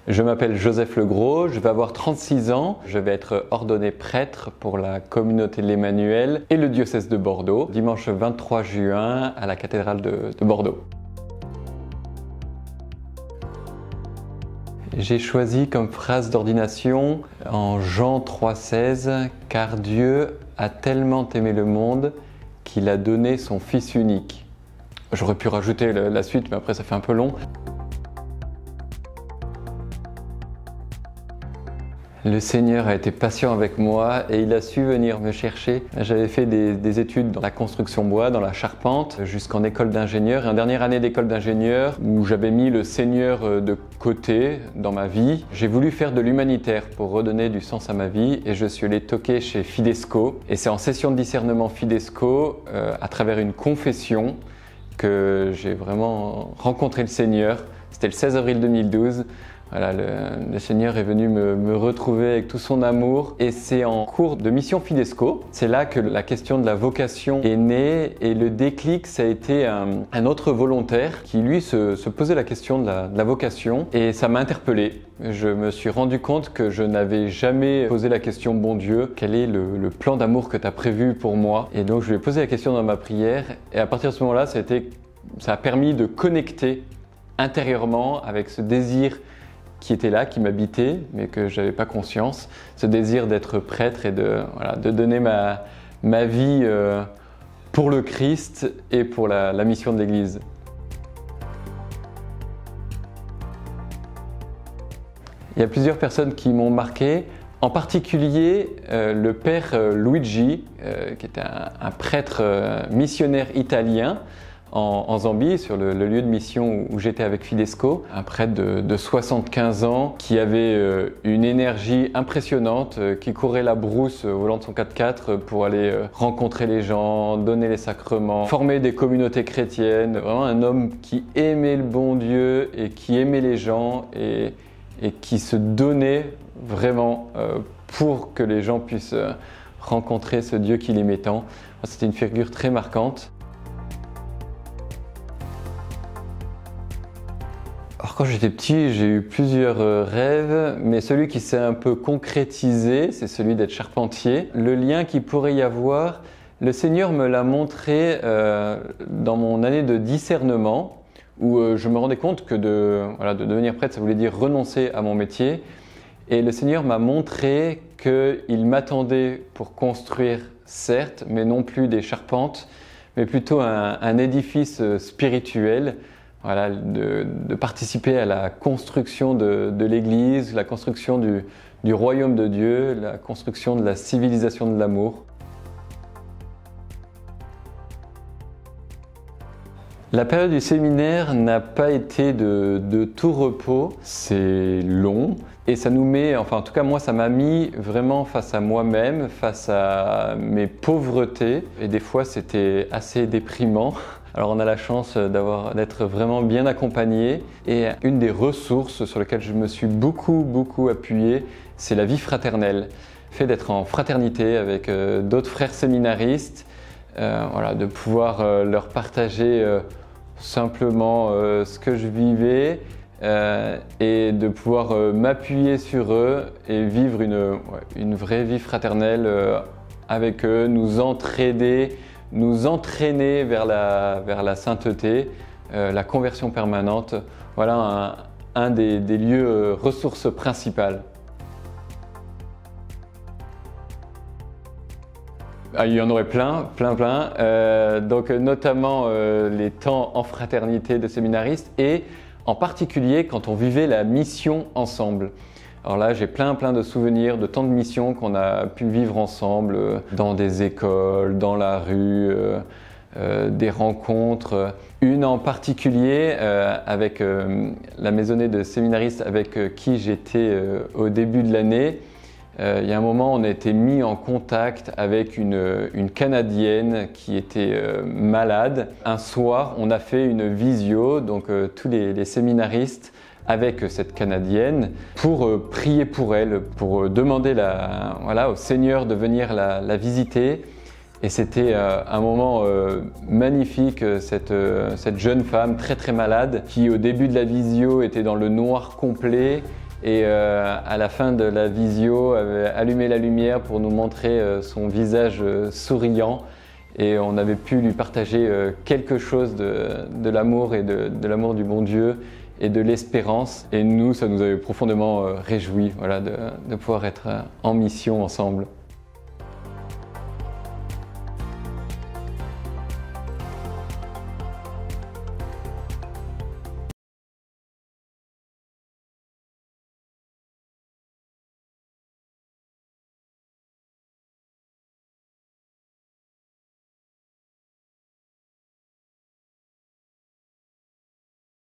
Je m'appelle Joseph Legros, je vais avoir 36 ans, je vais être ordonné prêtre pour la communauté de l'Emmanuel et le diocèse de Bordeaux, dimanche 23 juin à la cathédrale de Bordeaux. J'ai choisi comme phrase d'ordination en Jean 3,16 « Car Dieu a tellement aimé le monde qu'il a donné son Fils unique ». J'aurais pu rajouter la suite, mais après ça fait un peu long. Le Seigneur a été patient avec moi et il a su venir me chercher. J'avais fait des études dans la construction bois, dans la charpente, jusqu'en école d'ingénieur. Et en dernière année d'école d'ingénieur, où j'avais mis le Seigneur de côté dans ma vie, j'ai voulu faire de l'humanitaire pour redonner du sens à ma vie et je suis allé toquer chez Fidesco. Et c'est en session de discernement Fidesco, à travers une confession, que j'ai vraiment rencontré le Seigneur. C'était le 16 avril 2012. Voilà, le Seigneur est venu me retrouver avec tout son amour et c'est en cours de mission Fidesco. C'est là que la question de la vocation est née et le déclic, ça a été un autre volontaire qui lui se posait la question de la vocation et ça m'a interpellé. Je me suis rendu compte que je n'avais jamais posé la question « Bon Dieu, quel est le plan d'amour que tu as prévu pour moi ?» Et donc je lui ai posé la question dans ma prière et à partir de ce moment-là, ça a permis de connecter intérieurement avec ce désir qui était là, qui m'habitait, mais que je n'avais pas conscience, ce désir d'être prêtre et de donner ma vie pour le Christ et pour la mission de l'Église. Il y a plusieurs personnes qui m'ont marqué, en particulier le père Luigi, qui était un prêtre missionnaire italien, en Zambie, sur le lieu de mission où j'étais avec Fidesco, un prêtre de 75 ans qui avait une énergie impressionnante, qui courait la brousse au volant de son 4x4 pour aller rencontrer les gens, donner les sacrements, former des communautés chrétiennes. Vraiment un homme qui aimait le bon Dieu et qui aimait les gens et qui se donnait vraiment pour que les gens puissent rencontrer ce Dieu qu'il aimait tant. C'était une figure très marquante. Alors quand j'étais petit, j'ai eu plusieurs rêves, mais celui qui s'est un peu concrétisé, c'est celui d'être charpentier. Le lien qu'il pourrait y avoir, le Seigneur me l'a montré dans mon année de discernement, où je me rendais compte que de devenir prêtre, ça voulait dire renoncer à mon métier. Et le Seigneur m'a montré qu'il m'attendait pour construire, certes, mais non plus des charpentes, mais plutôt un édifice spirituel. Voilà, de participer à la construction de l'Église, la construction du royaume de Dieu, la construction de la civilisation de l'amour. La période du séminaire n'a pas été de tout repos, c'est long et ça nous met, enfin en tout cas moi ça m'a mis vraiment face à moi-même, face à mes pauvretés et des fois c'était assez déprimant. Alors on a la chance d'être vraiment bien accompagné et une des ressources sur lesquelles je me suis beaucoup appuyé, c'est la vie fraternelle. Le fait d'être en fraternité avec d'autres frères séminaristes, de pouvoir leur partager simplement ce que je vivais et de pouvoir m'appuyer sur eux et vivre une vraie vie fraternelle avec eux, nous entraider, nous entraîner vers la sainteté, la conversion permanente. Voilà un des lieux ressources principales. Il y en aurait plein. Donc notamment les temps en fraternité de séminaristes et en particulier quand on vivait la mission ensemble. Alors là, j'ai plein de souvenirs de tant de missions qu'on a pu vivre ensemble dans des écoles, dans la rue, des rencontres. Une en particulier avec la maisonnée de séminaristes avec qui j'étais au début de l'année. Il y a un moment, on a été mis en contact avec une Canadienne qui était malade. Un soir, on a fait une visio, donc tous les séminaristes avec cette Canadienne pour prier pour elle, pour demander au Seigneur de venir la visiter. Et c'était un moment magnifique, cette jeune femme très malade qui au début de la visio était dans le noir complet Et à la fin de la visio, avait allumé la lumière pour nous montrer son visage souriant. Et on avait pu lui partager quelque chose de l'amour et de l'amour du bon Dieu et de l'espérance. Et nous, ça nous avait profondément réjouis, voilà, de pouvoir être en mission ensemble.